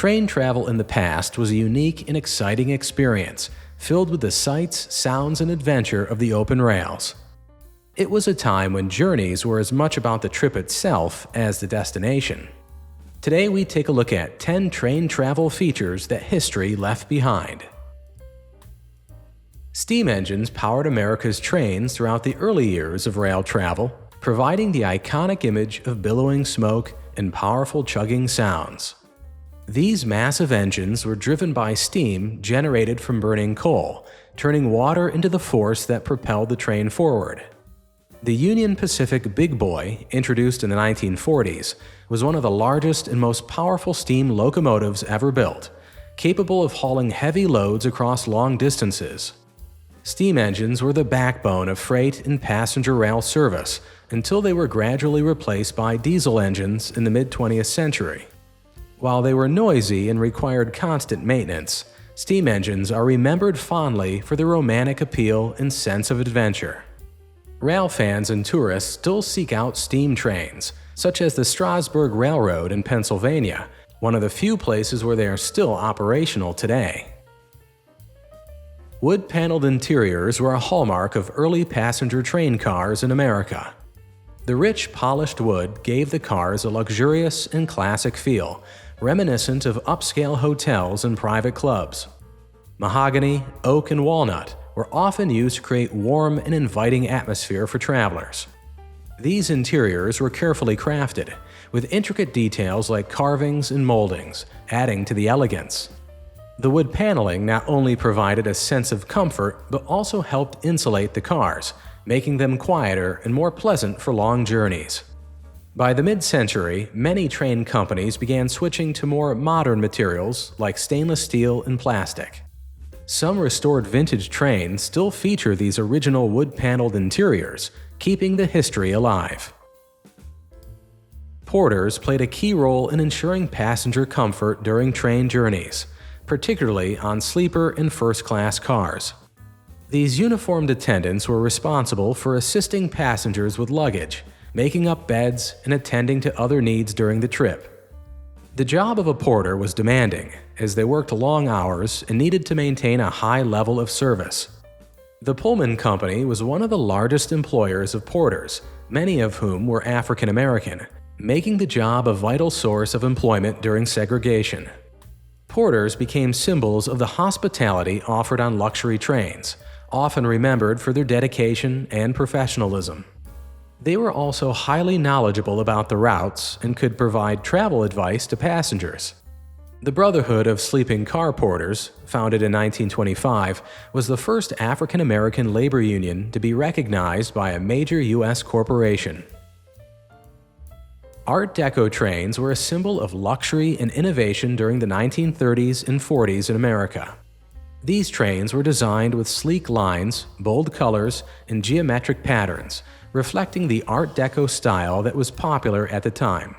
Train travel in the past was a unique and exciting experience, filled with the sights, sounds, and adventure of the open rails. It was a time when journeys were as much about the trip itself as the destination. Today we take a look at 10 train travel features that history left behind. Steam engines powered America's trains throughout the early years of rail travel, providing the iconic image of billowing smoke and powerful chugging sounds. These massive engines were driven by steam generated from burning coal, turning water into the force that propelled the train forward. The Union Pacific Big Boy, introduced in the 1940s, was one of the largest and most powerful steam locomotives ever built, capable of hauling heavy loads across long distances. Steam engines were the backbone of freight and passenger rail service until they were gradually replaced by diesel engines in the mid-20th century. While they were noisy and required constant maintenance, steam engines are remembered fondly for their romantic appeal and sense of adventure. Rail fans and tourists still seek out steam trains, such as the Strasburg Railroad in Pennsylvania, one of the few places where they are still operational today. Wood-paneled interiors were a hallmark of early passenger train cars in America. The rich, polished wood gave the cars a luxurious and classic feel, reminiscent of upscale hotels and private clubs. Mahogany, oak, and walnut were often used to create warm and inviting atmosphere for travelers. These interiors were carefully crafted, with intricate details like carvings and moldings, adding to the elegance. The wood paneling not only provided a sense of comfort, but also helped insulate the cars, making them quieter and more pleasant for long journeys. By the mid-century, many train companies began switching to more modern materials like stainless steel and plastic. Some restored vintage trains still feature these original wood-paneled interiors, keeping the history alive. Porters played a key role in ensuring passenger comfort during train journeys, particularly on sleeper and first-class cars. These uniformed attendants were responsible for assisting passengers with luggage, making up beds, and attending to other needs during the trip. The job of a porter was demanding, as they worked long hours and needed to maintain a high level of service. The Pullman Company was one of the largest employers of porters, many of whom were African American, making the job a vital source of employment during segregation. Porters became symbols of the hospitality offered on luxury trains, often remembered for their dedication and professionalism. They were also highly knowledgeable about the routes and could provide travel advice to passengers. The Brotherhood of Sleeping Car Porters, founded in 1925, was the first African American labor union to be recognized by a major U.S. corporation. Art Deco trains were a symbol of luxury and innovation during the 1930s and 40s in America. These trains were designed with sleek lines, bold colors, and geometric patterns, reflecting the Art Deco style that was popular at the time.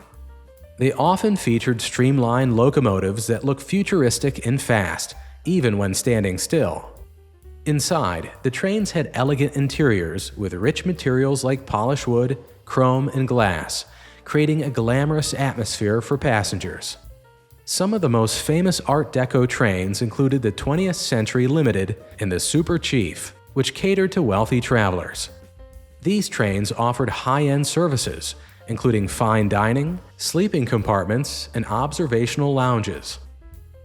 They often featured streamlined locomotives that looked futuristic and fast, even when standing still. Inside, the trains had elegant interiors with rich materials like polished wood, chrome, and glass, creating a glamorous atmosphere for passengers. Some of the most famous Art Deco trains included the 20th Century Limited and the Super Chief, which catered to wealthy travelers. These trains offered high-end services, including fine dining, sleeping compartments, and observational lounges.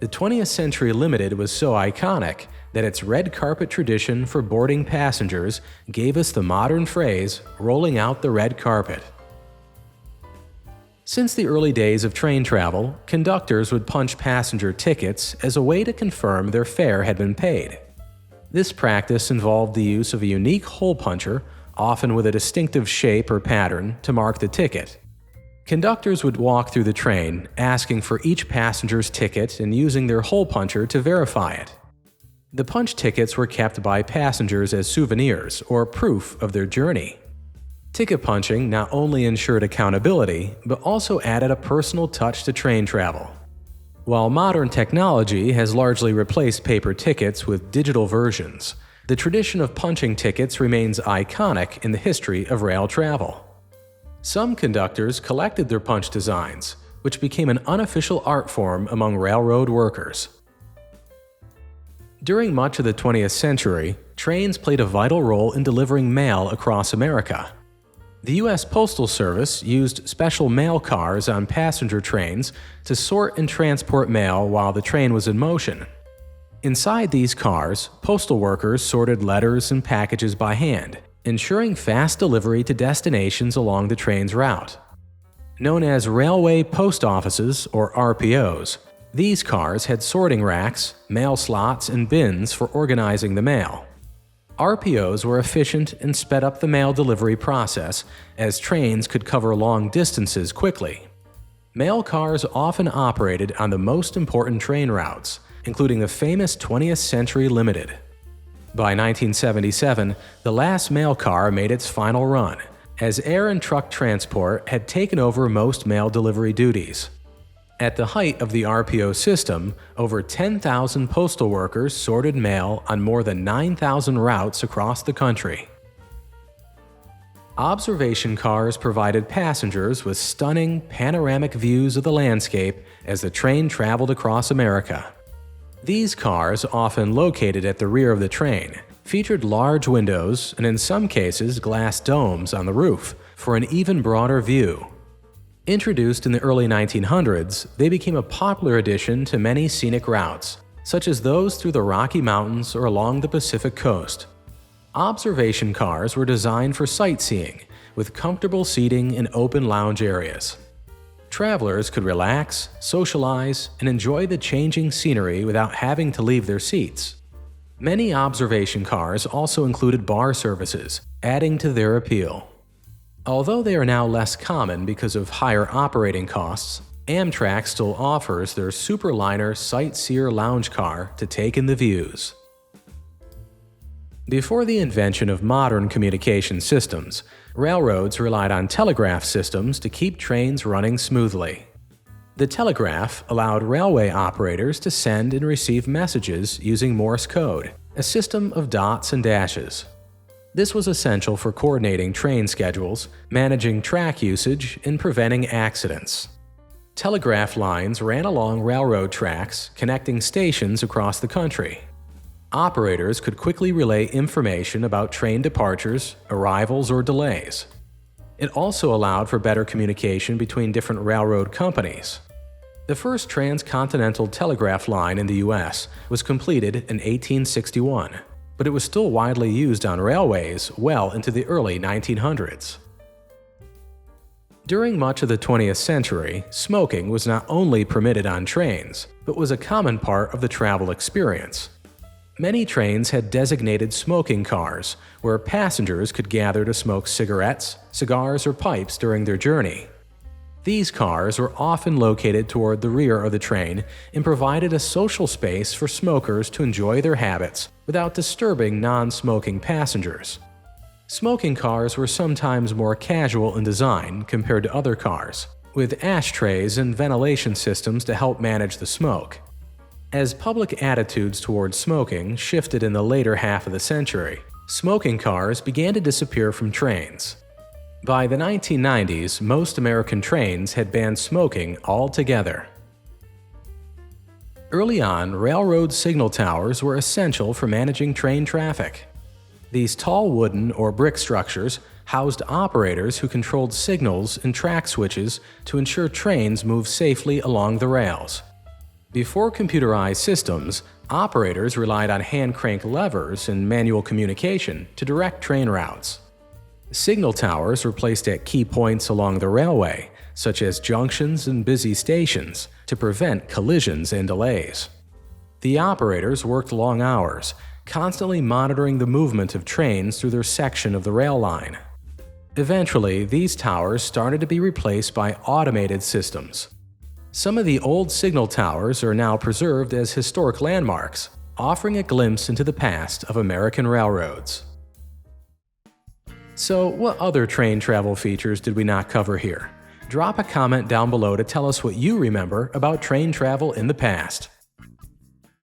The 20th Century Limited was so iconic that its red carpet tradition for boarding passengers gave us the modern phrase, "rolling out the red carpet." Since the early days of train travel, conductors would punch passenger tickets as a way to confirm their fare had been paid. This practice involved the use of a unique hole puncher, often with a distinctive shape or pattern, to mark the ticket. Conductors would walk through the train, asking for each passenger's ticket and using their hole puncher to verify it. The punch tickets were kept by passengers as souvenirs or proof of their journey. Ticket punching not only ensured accountability, but also added a personal touch to train travel. While modern technology has largely replaced paper tickets with digital versions, the tradition of punching tickets remains iconic in the history of rail travel. Some conductors collected their punch designs, which became an unofficial art form among railroad workers. During much of the 20th century, trains played a vital role in delivering mail across America. The U.S. Postal Service used special mail cars on passenger trains to sort and transport mail while the train was in motion. Inside these cars, postal workers sorted letters and packages by hand, ensuring fast delivery to destinations along the train's route. Known as Railway Post Offices, or RPOs, these cars had sorting racks, mail slots, and bins for organizing the mail. RPOs were efficient and sped up the mail delivery process, as trains could cover long distances quickly. Mail cars often operated on the most important train routes, including the famous 20th Century Limited. By 1977, the last mail car made its final run, as air and truck transport had taken over most mail delivery duties. At the height of the RPO system, over 10,000 postal workers sorted mail on more than 9,000 routes across the country. Observation cars provided passengers with stunning, panoramic views of the landscape as the train traveled across America. These cars, often located at the rear of the train, featured large windows and in some cases glass domes on the roof for an even broader view. Introduced in the early 1900s, they became a popular addition to many scenic routes, such as those through the Rocky Mountains or along the Pacific coast. Observation cars were designed for sightseeing, with comfortable seating and open lounge areas. Travelers could relax, socialize, and enjoy the changing scenery without having to leave their seats. Many observation cars also included bar services, adding to their appeal. Although they are now less common because of higher operating costs, Amtrak still offers their Superliner Sightseer lounge car to take in the views. Before the invention of modern communication systems, railroads relied on telegraph systems to keep trains running smoothly. The telegraph allowed railway operators to send and receive messages using Morse code, a system of dots and dashes. This was essential for coordinating train schedules, managing track usage, and preventing accidents. Telegraph lines ran along railroad tracks, connecting stations across the country. Operators could quickly relay information about train departures, arrivals, or delays. It also allowed for better communication between different railroad companies. The first transcontinental telegraph line in the U.S. was completed in 1861. But it was still widely used on railways well into the early 1900s. During much of the 20th century, smoking was not only permitted on trains, but was a common part of the travel experience. Many trains had designated smoking cars, where passengers could gather to smoke cigarettes, cigars, or pipes during their journey. These cars were often located toward the rear of the train and provided a social space for smokers to enjoy their habits without disturbing non-smoking passengers. Smoking cars were sometimes more casual in design compared to other cars, with ashtrays and ventilation systems to help manage the smoke. As public attitudes towards smoking shifted in the later half of the century, smoking cars began to disappear from trains. By the 1990s, most American trains had banned smoking altogether. Early on, railroad signal towers were essential for managing train traffic. These tall wooden or brick structures housed operators who controlled signals and track switches to ensure trains moved safely along the rails. Before computerized systems, operators relied on hand-crank levers and manual communication to direct train routes. Signal towers were placed at key points along the railway, such as junctions and busy stations, to prevent collisions and delays. The operators worked long hours, constantly monitoring the movement of trains through their section of the rail line. Eventually, these towers started to be replaced by automated systems. Some of the old signal towers are now preserved as historic landmarks, offering a glimpse into the past of American railroads. So, what other train travel features did we not cover here? Drop a comment down below to tell us what you remember about train travel in the past.